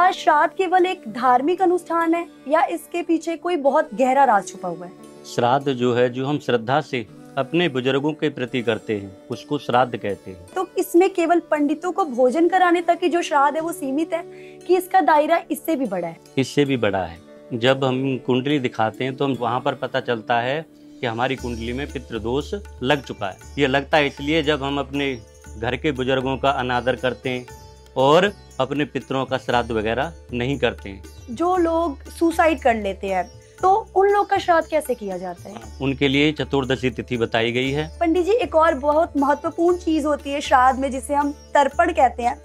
क्या श्राद्ध केवल एक धार्मिक अनुष्ठान है या इसके पीछे कोई बहुत गहरा राज छुपा हुआ है? श्राद्ध जो है, जो हम श्रद्धा से अपने बुजुर्गों के प्रति करते हैं, उसको श्राद्ध कहते हैं। तो इसमें केवल पंडितों को भोजन कराने तक की जो श्राद्ध है वो सीमित है कि इसका दायरा इससे भी बड़ा है? इससे भी बड़ा है। जब हम कुंडली दिखाते हैं तो हम वहाँ पर पता चलता है कि हमारी कुंडली में पितृदोष लग चुका है। ये लगता है इसलिए जब हम अपने घर के बुजुर्गों का अनादर करते हैं और अपने पितरों का श्राद्ध वगैरह नहीं करते हैं। जो लोग सुसाइड कर लेते हैं तो उन लोग का श्राद्ध कैसे किया जाता है? उनके लिए चतुर्दशी तिथि बताई गई है। पंडित जी, एक और बहुत महत्वपूर्ण चीज होती है श्राद्ध में जिसे हम तर्पण कहते हैं,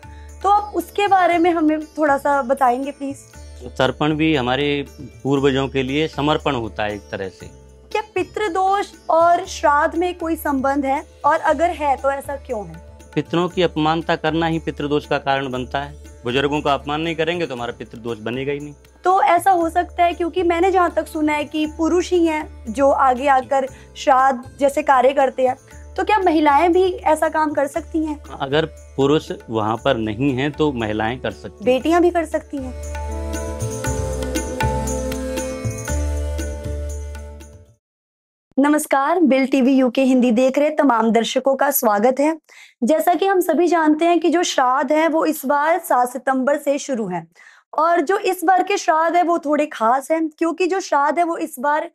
तो आप उसके बारे में हमें थोड़ा सा बताएंगे प्लीज। तर्पण भी हमारे पूर्वजों के लिए समर्पण होता है एक तरह से। क्या पितृदोष और श्राद्ध में कोई संबंध है, और अगर है तो ऐसा क्यों है? पितरों की अपमानता करना ही पितृदोष का कारण बनता है। बुजुर्गों का अपमान नहीं करेंगे तो हमारा पितृदोष बनेगा ही नहीं। तो ऐसा हो सकता है, क्योंकि मैंने जहाँ तक सुना है कि पुरुष ही हैं जो आगे आकर श्राद्ध जैसे कार्य करते हैं, तो क्या महिलाएं भी ऐसा काम कर सकती हैं? अगर पुरुष वहाँ पर नहीं है तो महिलाएं कर सकती हैं। बेटियां भी कर सकती हैं। नमस्कार, बिल टीवी यूके हिंदी देख रहे तमाम दर्शकों का स्वागत है। जैसा कि हम सभी जानते हैं कि जो श्राद्ध है वो इस बार 7 सितंबर से शुरू है, और जो इस बार के श्राद्ध है वो थोड़े खास हैं, क्योंकि जो श्राद्ध है वो इस बार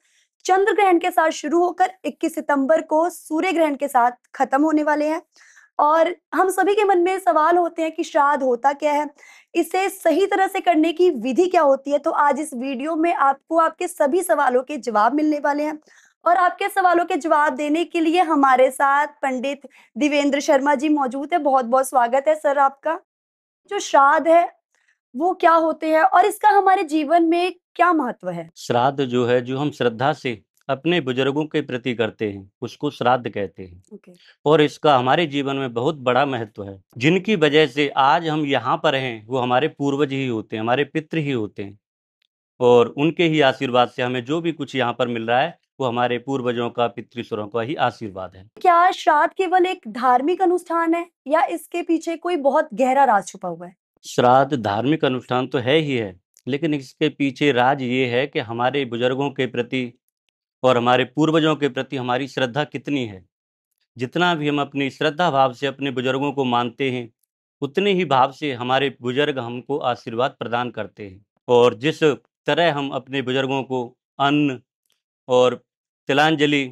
चंद्र ग्रहण के साथ शुरू होकर 21 सितंबर को सूर्य ग्रहण के साथ खत्म होने वाले हैं। और हम सभी के मन में सवाल होते हैं कि श्राद्ध होता क्या है, इसे सही तरह से करने की विधि क्या होती है। तो आज इस वीडियो में आपको आपके सभी सवालों के जवाब मिलने वाले हैं, और आपके सवालों के जवाब देने के लिए हमारे साथ पंडित दिवेंद्र शर्मा जी मौजूद है। बहुत बहुत स्वागत है सर आपका। जो श्राद्ध है वो क्या होते हैं और इसका हमारे जीवन में क्या महत्व है? श्राद्ध जो है, जो हम श्रद्धा से अपने बुजुर्गों के प्रति करते हैं, उसको श्राद्ध कहते हैं। और इसका हमारे जीवन में बहुत बड़ा महत्व है। जिनकी वजह से आज हम यहाँ पर हैं वो हमारे पूर्वज ही होते हैं, हमारे पितृ ही होते हैं, और उनके ही आशीर्वाद से हमें जो भी कुछ यहाँ पर मिल रहा है वो हमारे पूर्वजों का, पितृसुरों का ही आशीर्वाद है। क्या श्राद्ध केवल एक धार्मिक अनुष्ठान है या इसके पीछे कोई बहुत गहरा राज छुपा हुआ है? श्राद्ध धार्मिक अनुष्ठान तो है ही है, लेकिन इसके पीछे राज ये है कि हमारे बुजुर्गों के प्रति और हमारे पूर्वजों के प्रति हमारी श्रद्धा कितनी है। जितना भी हम अपनी श्रद्धा भाव से अपने बुजुर्गों को मानते हैं, उतने ही भाव से हमारे बुजुर्ग हमको आशीर्वाद प्रदान करते हैं। और जिस तरह हम अपने बुजुर्गों को अन्न और तिलांजलि,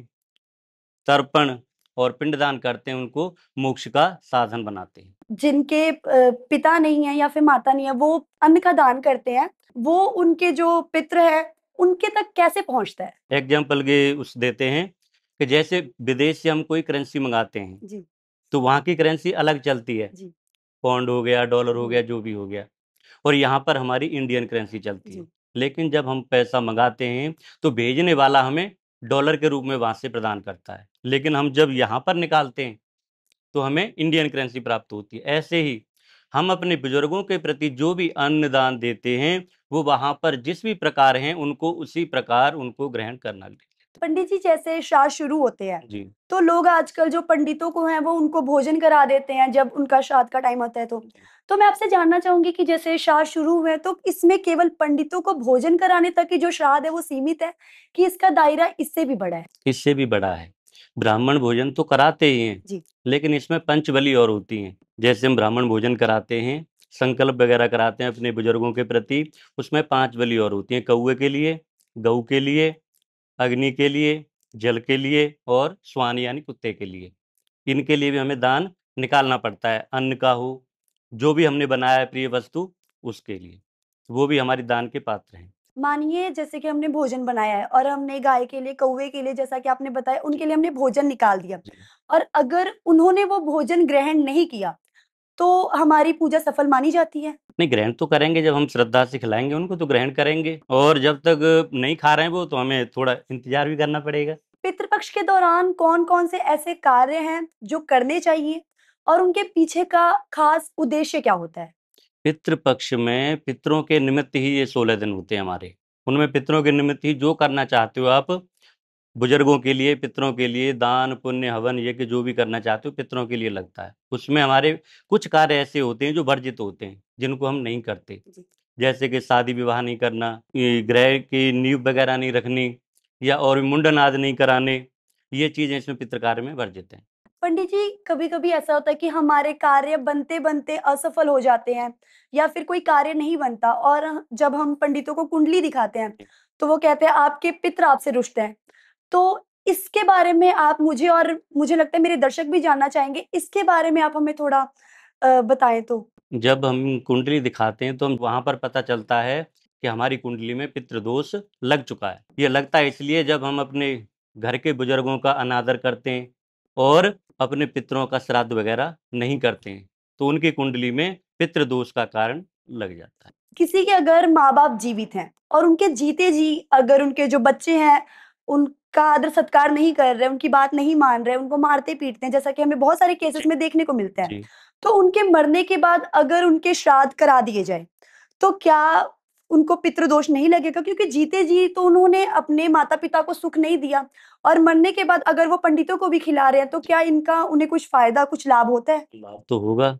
तर्पण और पिंडदान करते हैं, उनको मोक्ष का साधन बनाते हैं। जिनके पिता नहीं है या फिर माता नहीं है, वो अन्न का दान करते हैं, वो उनके जो पितृ है उनके तक कैसे पहुंचता है? एग्जाम्पल के उस देते हैं कि जैसे विदेश से हम कोई करेंसी मंगाते हैं जी। तो वहाँ की करेंसी अलग चलती है। जी। पौंड हो गया, डॉलर हो गया, जो भी हो गया, और यहाँ पर हमारी इंडियन करेंसी चलती है। लेकिन जब हम पैसा मंगाते हैं तो भेजने वाला हमें डॉलर के रूप में वहाँ से प्रदान करता है, लेकिन हम जब यहाँ पर निकालते हैं तो हमें इंडियन करेंसी प्राप्त होती है। ऐसे ही हम अपने बुजुर्गों के प्रति जो भी अन्न दान देते हैं वो वहाँ पर जिस भी प्रकार हैं उनको उसी प्रकार उनको ग्रहण करना लेते हैं। पंडित जी, जैसे श्राद्ध शुरू होते हैं जी। तो लोग आजकल जो पंडितों को हैं वो उनको भोजन करा देते हैं जब उनका श्राद्ध का टाइम होता है। तो मैं आपसे जानना चाहूंगी कि जैसे श्राद्ध शुरू हुए तो इसमें केवल पंडितों को भोजन कराने तक की जो श्राद्ध है वो सीमित है कि इसका दायरा इससे भी बड़ा है? इससे भी बड़ा है। ब्राह्मण भोजन तो कराते ही हैं जी। लेकिन इसमें पंचबली और होती हैं। जैसे हम ब्राह्मण भोजन कराते हैं, संकल्प वगैरह कराते हैं अपने बुजुर्गों के प्रति, उसमें 5 बलि और होती हैं। कौवे के लिए, गऊ के लिए, अग्नि के लिए, जल के लिए और श्वान यानी कुत्ते के लिए। इनके लिए भी हमें दान निकालना पड़ता है। अन्न का हो, जो भी हमने बनाया है प्रिय वस्तु, उसके लिए वो भी हमारी दान के पात्र हैं। मानिए जैसे कि हमने भोजन बनाया है और हमने गाय के लिए, कौवे के लिए, जैसा कि आपने बताया, उनके लिए हमने भोजन निकाल दिया, और अगर उन्होंने वो भोजन ग्रहण नहीं किया तो हमारी पूजा सफल मानी जाती है? नहीं, ग्रहण तो करेंगे। जब हम श्रद्धा से खिलाएंगे उनको तो ग्रहण करेंगे, और जब तक नहीं खा रहे हैं वो तो हमें थोड़ा इंतजार भी करना पड़ेगा। पितृपक्ष के दौरान कौन कौन से ऐसे कार्य हैं जो करने चाहिए और उनके पीछे का खास उद्देश्य क्या होता है? पितृपक्ष में पितरों के निमित्त ही ये 16 दिन होते हैं हमारे। उनमें पितरों के निमित्त ही जो करना चाहते हो आप, बुजुर्गों के लिए, पितरों के लिए दान पुण्य हवन यज्ञ जो भी करना चाहते हो पितरों के लिए लगता है। उसमें हमारे कुछ कार्य ऐसे होते हैं जो वर्जित होते हैं, जिनको हम नहीं करते। जैसे कि शादी विवाह नहीं करना, ये ग्रह की नींव वगैरह नहीं रखनी, या और भी मुंडन आदि नहीं कराने, ये चीजें इसमें पितृ कार्य में वर्जित हैं। पंडित जी, कभी-कभी ऐसा होता है कि हमारे कार्य बनते-बनते असफल हो जाते हैं या फिर कोई कार्य नहीं बनता और जब हम पंडितों को कुंडली दिखाते हैं, तो वो कहते हैं आपके पितृ आपसे रुष्ट हैं। तो इसके बारे में आप मुझे और मुझे लगता है मेरे दर्शक भी जानना चाहेंगे, इसके बारे में आप हमें थोड़ा बताएँ तो? जब हम कुंडली दिखाते हैं तो हम वहां पर पता चलता है कि हमारी कुंडली में पितृदोष लग चुका है। ये लगता है इसलिए जब हम अपने घर के बुजुर्गों का अनादर करते हैं और अपने पितरों का श्राद्ध वगैरह नहीं करते हैं, तो उनकी कुंडली में पितृदोष का कारण लग जाता है। किसी के अगर माँ-बाप जीवित हैं और उनके जीते जी अगर उनके जो बच्चे हैं, उनका आदर-सत्कार नहीं कर रहे, उनकी बात नहीं मान रहे, उनको मारते-पीटते हैं, जैसा कि हमें बहुत सारे केसेस जी। में देखने को मिलता है। जी। तो उनके मरने के बाद अगर उनके श्राद्ध करा दिए जाएँ, तो क्या उनको पितृदोष नहीं लगेगा? क्योंकि जीते जी तो उन्होंने अपने माता-पिता को सुख नहीं दिया और मरने के बाद अगर वो पंडितों को भी खिला रहे हैं, तो क्या इनका उन्हें कुछ फ़ायदा, कुछ लाभ होता है? लाभ तो होगा,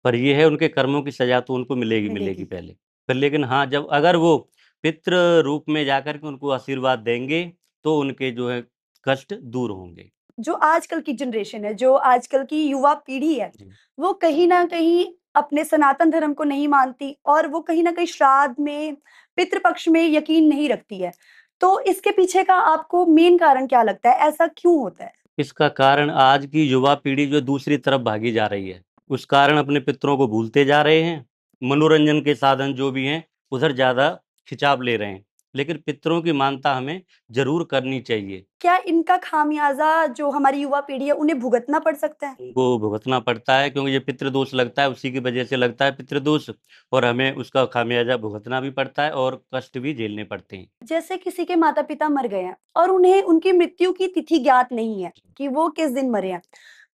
पर ये है उनके कर्मों की सजा तो उनको मिलेगी मिलेगी मिलेगी। पहले। पर लेकिन हाँ, जब अगर वो पितृ रूप में जाकर के उनको आशीर्वाद देंगे, तो उनके जो है कष्ट दूर होंगे। जो आजकल की जनरेशन है, जो आजकल की युवा पीढ़ी है, जी। वो कहीं न कहीं अपने सनातन धर्म को नहीं मानती और वो कहीं न कहीं श्राद्ध में, पितृ पक्ष में यकीन नहीं रखती है। तो इसके पीछे का आपको मेन कारण क्या लगता है? ऐसा क्यों होता है? इसका कारण आज की युवा पीढ़ी जो दूसरी तरफ भागी जा रही है, उस कारण अपने पितरों को भूलते जा रहे हैं। मनोरंजन के साधन जो भी हैं, उधर ज़्यादा खिंचाव ले रहे हैं। लेकिन पितरों की मानता हमें ज़रूर करनी चाहिए। क्या इनका खामियाज़ा जो हमारी युवा पीढ़ी है, उन्हें भुगतना पड़ सकता है? उनको भुगतना पड़ता है क्योंकि ये पितृदोष लगता है, उसी की वजह से लगता है पितृदोष, और हमें उसका खामियाजा भुगतना भी पड़ता है और कष्ट भी झेलने पड़ते हैं। जैसे किसी के माता-पिता मर गए हैं और उन्हें उनकी मृत्यु की तिथि ज्ञात नहीं है कि वो किस दिन मरे हैं,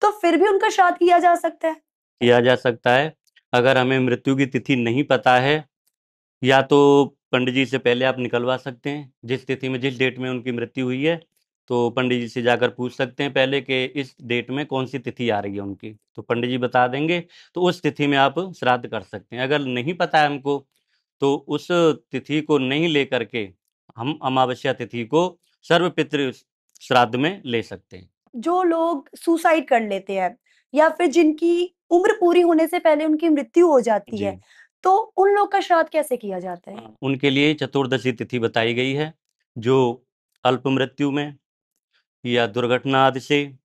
तो फिर भी उनका श्राद्ध किया जा सकता है? किया जा सकता है, अगर हमें मृत्यु की तिथि नहीं पता है, या तो पंडित जी से पहले आप निकलवा सकते हैं, जिस तिथि में जिस डेट में उनकी मृत्यु हुई है, तो पंडित जी से जाकर पूछ सकते हैं पहले कि इस डेट में कौन-सी तिथि आ रही है उनकी, तो पंडित जी बता देंगे, तो उस तिथि में आप श्राद्ध कर सकते हैं। अगर नहीं पता है हमको, तो उस तिथि को नहीं लेकर के हम अमावस्या तिथि को सर्वपितृ श्राद्ध में ले सकते हैं। जो लोग सुसाइड कर लेते हैं या फिर जिनकी उम्र पूरी होने से पहले उनकी मृत्यु हो जाती जी। है, तो उन लोग का श्राद्ध कैसे किया जाता है? उनके लिए चतुर्दशी तिथि बताई गई है, जो अल्प मृत्यु में, या दुर्घटना आदि से,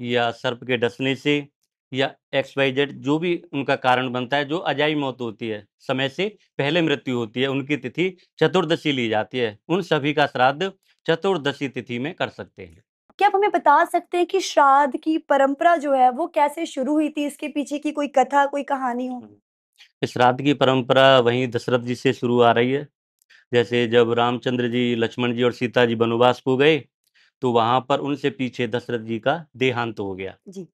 या सर्प के डसने से, या एक्स वाई जेड जो भी उनका कारण बनता है, जो अजाई मौत होती है, समय से पहले मृत्यु होती है, उनकी तिथि चतुर्दशी ली जाती है। उन सभी का श्राद्ध चतुर्दशी तिथि में कर सकते हैं। क्या आप हमें बता सकते हैं कि श्राद्ध की परंपरा जो है वो कैसे शुरू हुई थी? इसके पीछे की कोई कथा, कोई कहानी हो? इस श्राद्ध की परंपरा वहीं दशरथ जी से शुरू आ रही है। जैसे जब रामचंद्र जी, लक्ष्मण जी और सीता जी वनवास को गए, तो वहाँ पर उनसे पीछे दशरथ जी का देहांत हो गया। जी।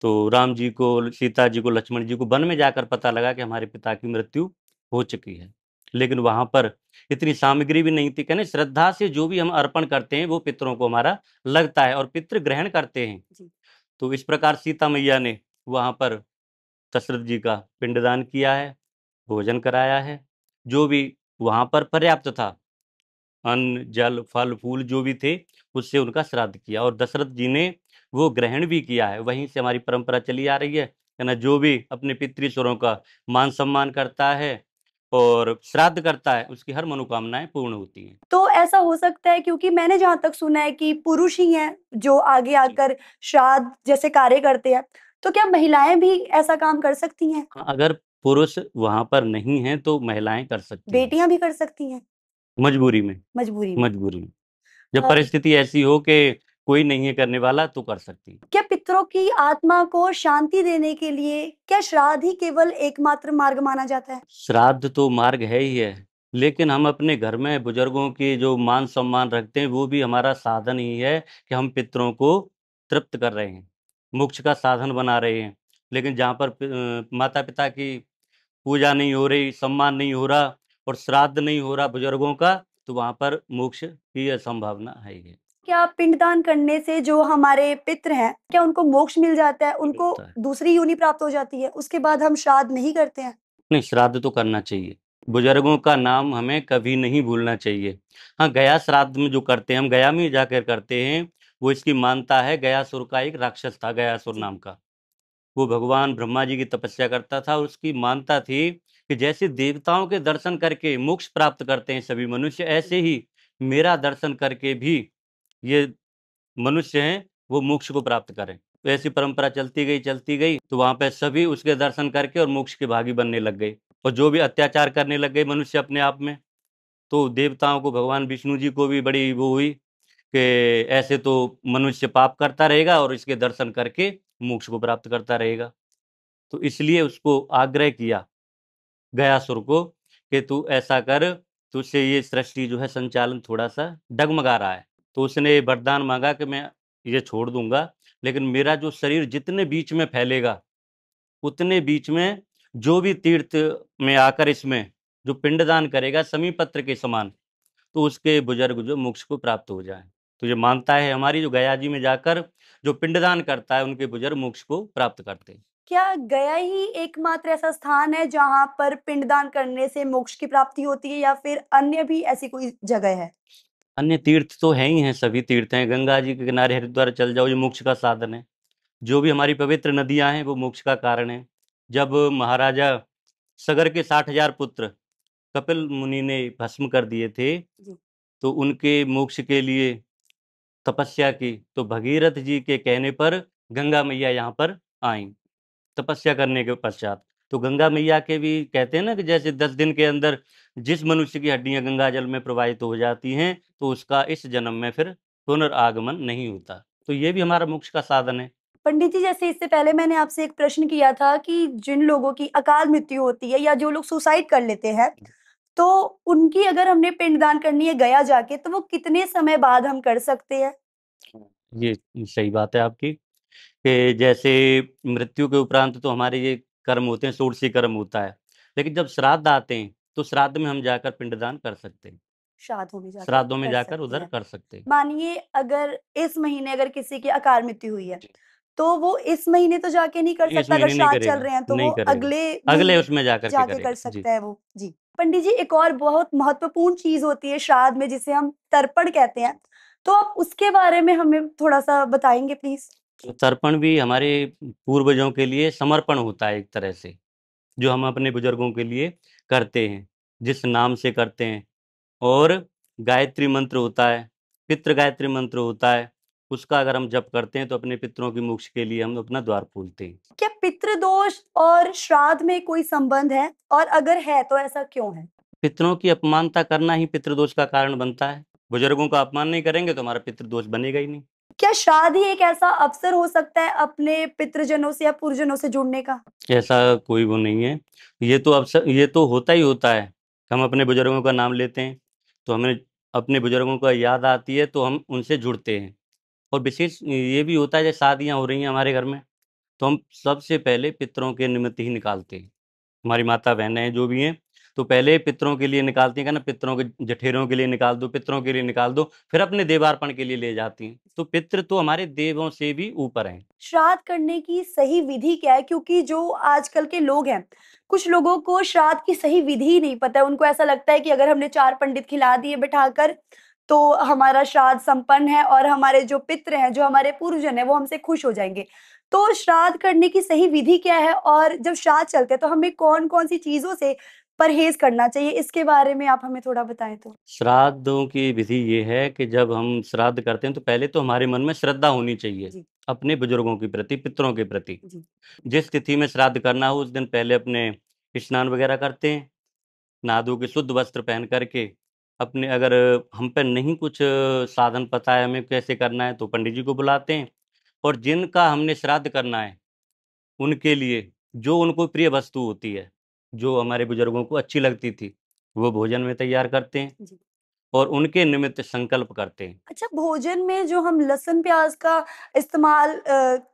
तो राम जी को, सीता जी को, लक्ष्मण जी को वन में जाकर पता लगा कि हमारे पिता की मृत्यु हो चुकी है। लेकिन वहाँ पर इतनी सामग्री भी नहीं थी, कहने श्रद्धा से जो भी हम अर्पण करते हैं वो पितरों को हमारा लगता है और पितृ ग्रहण करते हैं। जी। तो इस प्रकार सीता मैया ने वहाँ पर दशरथ जी का पिंडदान किया है, भोजन कराया है, जो भी वहाँ पर पर्याप्त था, अन्न, जल, फल, फूल जो भी थे, उससे उनका श्राद्ध किया और दशरथ जी ने वो ग्रहण भी किया है। वहीं से हमारी परंपरा चली आ रही है ना? जो भी अपने पितृश्वरों का मान-सम्मान करता है और श्राद्ध करता है, उसकी हर मनोकामनाएँ पूर्ण होती हैं। तो ऐसा हो सकता है क्योंकि मैंने जहाँ तक सुना है कि पुरुष ही हैं जो आगे जी। आकर श्राद्ध जैसे कार्य करते हैं, तो क्या महिलाएँ भी ऐसा काम कर सकती हैं? हाँ, अगर पुरुष वहाँ पर नहीं हैं, तो महिलाएँ कर सकती हैं, बेटियाँ भी कर सकती हैं मजबूरी में। मजबूरी में? मजबूरी में। जब अ, परिस्थिति ऐसी हो कि कोई नहीं है करने वाला, तो कर सकती हैं। क्या पितरों की आत्मा को शांति देने के लिए क्या श्राद्ध ही केवल एकमात्र मार्ग माना जाता है? श्राद्ध तो मार्ग है ही है, लेकिन हम अपने घर में बुजुर्गों की जो मान-सम्मान रखते हैं, वो भी हमारा साधन ही है कि हम पितरों को तृप्त कर रहे हैं, मोक्ष का साधन बना रहे हैं। लेकिन जहाँ पर माता-पिता की पूजा नहीं हो रही, सम्मान नहीं हो रहा और श्राद्ध नहीं हो रहा बुजुर्गों का, तो वहाँ पर मोक्ष की असंभावना है ही है। क्या पिंडदान करने से जो हमारे पितृ हैं, क्या उनको मोक्ष मिल जाता है? उनको मिलता है। दूसरी योनि प्राप्त हो जाती है? उसके बाद हम श्राद्ध नहीं करते हैं? नहीं, श्राद्ध तो करना चाहिए। बुजुर्गों का नाम हमें कभी नहीं भूलना चाहिए। हाँ, गया श्राद्ध में जो करते हैं, हम गया में जाकर करते हैं, वो इसकी मानता है। गयासुर का एक राक्षस था, गयासुर जी। नाम का। वो भगवान ब्रह्मा जी की तपस्या करता था। उसकी मानता थी कि जैसे देवताओं के दर्शन करके मोक्ष प्राप्त करते हैं सभी मनुष्य, जी। ऐसे ही मेरा दर्शन करके भी ये मनुष्य हैं वो मोक्ष को प्राप्त करें। तो ऐसी परंपरा चलती गई, तो वहां पे सभी उसके दर्शन करके और मोक्ष के भागी बनने लग गए। और जो भी अत्याचार करने लग गए मनुष्य अपने आप में, तो देवताओं को, भगवान विष्णु जी को भी बड़ी वो हुई कि ऐसे तो मनुष्य पाप करता रहेगा और इसके दर्शन करके मोक्ष को प्राप्त करता रहेगा। तो इसलिए उसको आग्रह किया गयासुर को कि तू ऐसा कर, तुझसे ये सृष्टि जो है संचालन थोड़ा सा डगमगा रहा है। तो उसने वरदान मांगा कि मैं ये छोड़ दूंगा, लेकिन मेरा जो शरीर जितने बीच में फैलेगा, उतने बीच में जो भी तीर्थ में आकर इसमें जो पिंडदान करेगा समीपत्र के समान, तो उसके बुजुर्ग जो मोक्ष को प्राप्त हो जाए। तो ये मानता है हमारी, जो गया जी में जाकर जो पिंडदान करता है उनके बुजुर्ग मोक्ष को प्राप्त करते हैं। क्या गया ही एकमात्र ऐसा स्थान है जहाँ पर पिंडदान करने से मोक्ष की प्राप्ति होती है या फिर अन्य भी ऐसी कोई जगह है? अन्य तीर्थ तो है ही हैं, सभी तीर्थ हैं। गंगा जी के किनारे हरिद्वार चल जाओ, ये मोक्ष का साधन है। जो भी हमारी पवित्र नदियां हैं वो मोक्ष का कारण है। जब महाराजा सगर के 60,000 पुत्र कपिल मुनि ने भस्म कर दिए थे, जी। तो उनके मोक्ष के लिए तपस्या की, तो भगीरथ जी के कहने पर गंगा मैया यहाँ पर आई तपस्या करने के पश्चात। तो गंगा मैया के भी कहते हैं ना कि जैसे 10 दिन के अंदर जिस मनुष्य की हड्डियां गंगा जल में प्रवाहित हो जाती हैं, तो उसका इस जन्म में फिर पुनर्आगमन नहीं होता। तो ये भी हमारा मोक्ष का साधन है। पंडित जी, जैसे इससे पहले मैंने आपसे एक प्रश्न किया था कि जिन लोगों की अकाल मृत्यु होती है या जो लोग सुसाइड कर लेते हैं, तो उनकी अगर हमने पिंडदान करनी है गया जाके, तो वो कितने समय बाद हम कर सकते हैं? ये सही बात है आपकी कि जैसे मृत्यु के उपरांत तो हमारे ये कर्म होते हैं, षोडशी कर्म होता है। लेकिन जब श्राद्ध आते हैं तो श्राद्ध में हम जाकर पिंडदान कर सकते हैं। श्राद्धों में जाके श्राद्धों में कर जाकर सकते उधर हैं। कर सकते हैं। मानिए अगर इस महीने अगर किसी की अकाल मृत्यु हुई है, जी। तो वो इस महीने तो जाके नहीं कर इस सकता, अगर महीने नहीं श्राद्ध चल करेगा, रहे हैं तो वो नहीं करेगा। अगले अगले महीने उसमें जाकर के जाके कर करेगा। जी। सकता है वो। जी। पंडित जी, एक और बहुत महत्वपूर्ण चीज़ होती है श्राद्ध में जिसे हम तर्पण कहते हैं। तो आप उसके बारे में हमें थोड़ा-सा बताएँगे प्लीज़? तो तर्पण भी हमारे पूर्वजों के लिए समर्पण होता है एक तरह से, जो हम अपने बुजुर्गों के लिए करते हैं, जिस नाम से करते हैं। और गायत्री मंत्र होता है, पितृ गायत्री मंत्र होता है, उसका अगर हम जप करते हैं तो अपने पितरों की मोक्ष के लिए हम अपना द्वार खोलते हैं। क्या पितृदोष और श्राद्ध में कोई संबंध है? और अगर है तो ऐसा क्यों है? पितरों की अपमानता करना ही पितृदोष का कारण बनता है। बुजुर्गों का अपमान नहीं करेंगे तो हमारा पितृदोष बनेगा ही नहीं। क्या श्राद्ध ही एक ऐसा अवसर हो सकता है अपने पितृजनों से या पूर्वजनों से जुड़ने का? ऐसा कोई वो नहीं है। ये तो अवसर, ये तो होता ही होता है। हम अपने बुजुर्गों का नाम लेते हैं, तो हमें अपने बुजुर्गों का याद आती है, तो हम उनसे जुड़ते हैं। और विशेष ये भी होता है, जैसे शादियाँ हो रही हैं हमारे घर में, तो हम सबसे पहले पितरों के निमित्त ही निकालते हैं। हमारी माता बहनें हैं जो भी हैं, तो पहले पितरों के लिए निकालती हैं, कहना पितरों के जठेरों के लिए निकाल दो, पितरों के लिए निकाल दो, फिर अपने देवार्पण के लिए ले जाती हैं। तो पितृ तो हमारे देवों से भी ऊपर हैं। श्राद्ध करने की सही विधि क्या है? क्योंकि जो आजकल के लोग हैं, कुछ लोगों को श्राद्ध की सही विधि ही नहीं पता है। उनको ऐसा लगता है कि अगर हमने 4 पंडित खिला दिए बिठाकर, तो हमारा श्राद्ध संपन्न है और हमारे जो पितृ हैं, जो हमारे पूर्वजन हैं, वो हमसे खुश हो जाएँगे। तो श्राद्ध करने की सही विधि क्या है? और जब श्राद्ध चलते हैं, तो हमें कौन-कौन सी चीज़ों से परहेज़ करना चाहिए? इसके बारे में आप हमें थोड़ा बताएँ तो? श्राद्धों की विधि ये है कि जब हम श्राद्ध करते हैं, तो पहले तो हमारे मन में श्रद्धा होनी चाहिए, जी। अपने बुजुर्गों के प्रति, पितरों के प्रति। जी। जिस तिथि में श्राद्ध करना हो, उस दिन पहले अपने स्नान वगैरह करते हैं, नहा धो के शुद्ध वस्त्र पहन करके, अपने अगर हम पे नहीं कुछ साधन पता है हमें कैसे करना है, तो पंडित जी को बुलाते हैं। और जिनका हमने श्राद्ध करना है, उनके लिए जो उनको प्रिय वस्तु होती है, जो हमारे बुजुर्गों को अच्छी लगती थी, वो भोजन में तैयार करते हैं जी। और उनके निमित्त संकल्प करते हैं। अच्छा, भोजन में जो हम लहसुन प्याज़ का इस्तेमाल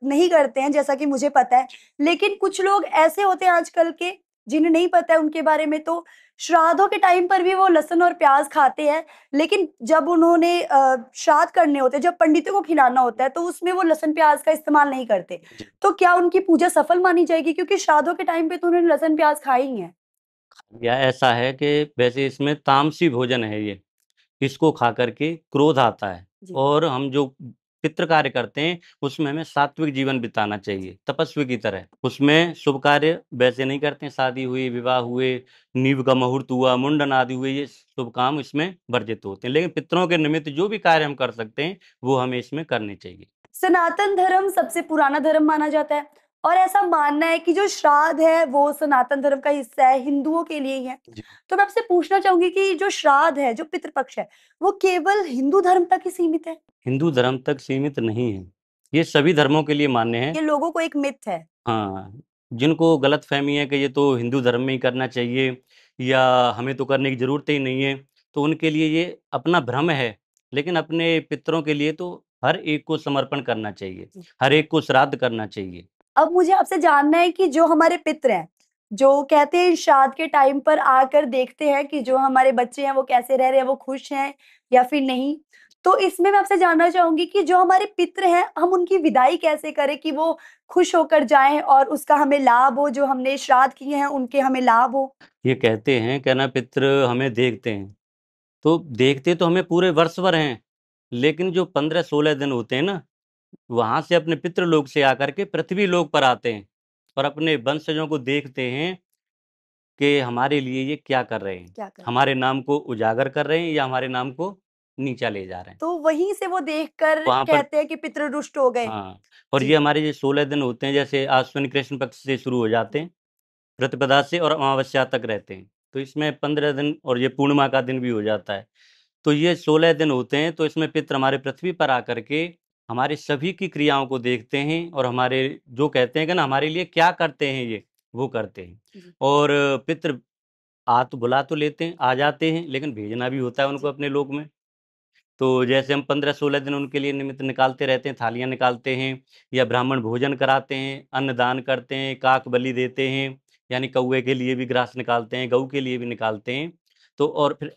नहीं करते हैं जैसा कि मुझे पता है, लेकिन कुछ लोग ऐसे होते हैं आजकल के जिन्हें नहीं पता है उनके बारे में, तो श्राद्धों के टाइम पर भी वो लहसुन और प्याज़ खाते हैं, लेकिन जब उन्होंने श्राद्ध करने होते हैं, जब पंडितों को खिलाना होता है, तो उसमें वो लहसुन प्याज़ का इस्तेमाल नहीं करते। जी। तो क्या उनकी पूजा सफल मानी जाएगी? क्योंकि श्राद्धों के टाइम पे तो उन्होंने लहसुन प्याज़ खाए ही हैं। या ऐसा है कि वैसे इसमें तामसी भोजन है ये, इसको खा करके क्रोध आता है। जी। और हम जो पितृ कार्य करते हैं उसमें हमें सात्विक जीवन बिताना चाहिए, तपस्वी की तरह। उसमें शुभ कार्य वैसे नहीं करते हैं, शादी हुई, विवाह हुए, नीव का मुहूर्त हुआ, मुंडन आदि हुए, ये शुभ काम इसमें वर्जित होते हैं। लेकिन पितरों के निमित्त जो भी कार्य हम कर सकते हैं वो हमें इसमें करने चाहिए। सनातन धर्म सबसे पुराना धर्म माना जाता है और ऐसा मानना है कि जो श्राद्ध है वो सनातन धर्म का हिस्सा है, हिंदुओं के लिए ही है। जी। तो मैं आपसे पूछना चाहूंगी कि जो श्राद्ध है, जो पितृपक्ष है, वो केवल हिंदू धर्म तक ही सीमित है? हिंदू धर्म तक सीमित नहीं है, ये सभी धर्मों के लिए मान्य है। ये लोगों को एक मिथ है। हाँ, जिनको गलतफ़हमी है कि ये तो हिंदू धर्म में ही करना चाहिए या हमें तो करने की ज़रूरत ही नहीं है, तो उनके लिए ये अपना भ्रम है। लेकिन अपने पितरों के लिए तो हर एक को समर्पण करना चाहिए, जी। हर एक को श्राद्ध करना चाहिए। अब मुझे आपसे जानना है कि जो हमारे पितृ हैं, जो कहते हैं श्राद्ध के टाइम पर आकर देखते हैं कि जो हमारे बच्चे हैं वो कैसे रह रहे हैं, वो खुश हैं या फिर नहीं। तो इसमें मैं आपसे जानना चाहूँगी कि जो हमारे पितृ हैं, हम उनकी विदाई कैसे करें कि वो खुश होकर जाएँ और उसका हमें लाभ हो, जो हमने श्राद्ध किए हैं उनके हमें लाभ हो? ये कहते हैं क्या ना, पितृ हमें देखते हैं, तो देखते तो हमें पूरे वर्ष भर हैं, लेकिन जो 15-16 दिन होते हैं ना, वहाँ से अपने पितृलोक से आकर के पृथ्वी लोक पर आते हैं और अपने वंशजों को देखते हैं कि हमारे लिए ये क्या कर रहे हैं? क्या करें? हमारे नाम को उजागर कर रहे हैं या हमारे नाम को नीचा ले जा रहे हैं? तो वहीं से वो देखकर वहाँ पर कहते हैं कि पितृ रुष्ट हो गए। हाँ, और ये जी, हमारे जो 16 दिन होते हैं, जैसे आश्विन कृष्ण पक्ष से शुरू हो जाते हैं, प्रतिपदा से और अमावस्या तक रहते हैं। तो इसमें 15 दिन और ये पूर्णिमा का दिन भी हो जाता है। तो ये 16 दिन होते हैं, तो इसमें पितृ हमारे पृथ्वी पर आकर के हमारे सभी की क्रियाओं को देखते हैं और हमारे जो कहते हैं कि ना हमारे लिए क्या करते हैं ये, वो करते हैं। जी, और पितृ तो बुला तो लेते हैं, आ जाते हैं, लेकिन भेजना भी होता है उनको जी, अपने लोक में। तो जैसे हम 15-16 दिन उनके लिए निमित्त निकालते रहते हैं, थालियाँ निकालते हैं या ब्राह्मण भोजन कराते हैं, अन्नदान करते हैं, काक बलि देते हैं, यानी कौवे के लिए भी ग्रास निकालते हैं, गऊ के लिए भी निकालते हैं। तो और फिर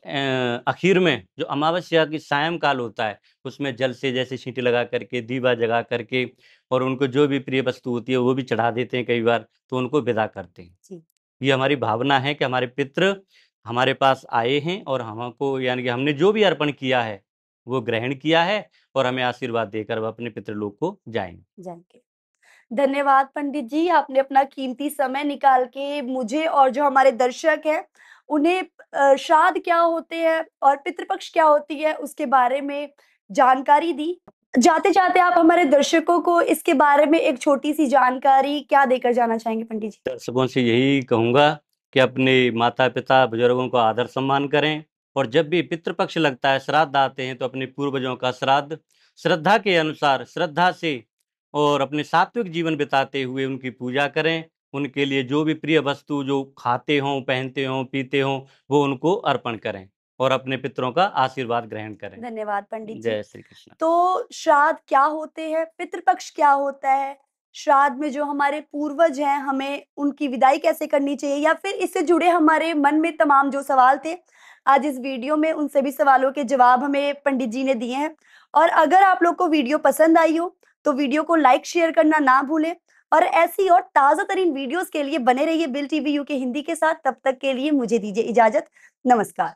आखिर में जो अमावस्या की सायंकाल होता है, उसमें जल से जैसे सीटी लगा करके, दीवा जगा करके और उनको जो भी प्रिय वस्तु होती है, वो भी चढ़ा देते हैं कई बार, तो उनको विदा करते हैं। जी। ये हमारी भावना है कि हमारे पितृ हमारे पास आए हैं और हमको यानी कि हमने जो भी अर्पण किया है, वो ग्रहण किया है और हमें आशीर्वाद देकर वह अपने पितृलोक को जाएँगे। जाएँगे। धन्यवाद पंडित जी, आपने अपना कीमती समय निकाल के मुझे और जो हमारे दर्शक हैं, उन्हें श्राद्ध क्या होते हैं और पितृपक्ष क्या होती है, उसके बारे में जानकारी दी। जाते-जाते आप हमारे दर्शकों को इसके बारे में एक छोटी-सी जानकारी क्या देकर जाना चाहेंगे पंडित जी? दर्शकों से यही कहूँगा कि अपने माता-पिता, बुजुर्गों का आदर-सम्मान करें और जब भी पितृपक्ष लगता है, श्राद्ध आते हैं, तो अपने पूर्वजों का श्राद्ध श्रद्धा के अनुसार, श्रद्धा से और अपने सात्विक जीवन बिताते हुए उनकी पूजा करें। उनके लिए जो भी प्रिय वस्तु जो खाते हों, पहनते हों, पीते हों, वो उनको अर्पण करें और अपने पितरों का आशीर्वाद ग्रहण करें। धन्यवाद पंडित जी। जय श्री कृष्ण। तो श्राद्ध क्या होते हैं? पितृपक्ष क्या होता है? श्राद्ध में जो हमारे पूर्वज हैं, हमें उनकी विदाई कैसे करनी चाहिए या फिर इससे जुड़े हमारे मन में तमाम जो सवाल थे, आज इस वीडियो में उन सभी सवालों के जवाब हमें पंडित जी ने दिए हैं। और अगर आप लोग को वीडियो पसंद आई हो, तो वीडियो को लाइक, शेयर करना ना भूलें और ऐसी और ताज़ा-तरीन वीडियोज़ के लिए बने रहिए बिल टीवी यूके हिंदी के साथ। तब तक के लिए मुझे दीजिए इजाज़त। नमस्कार।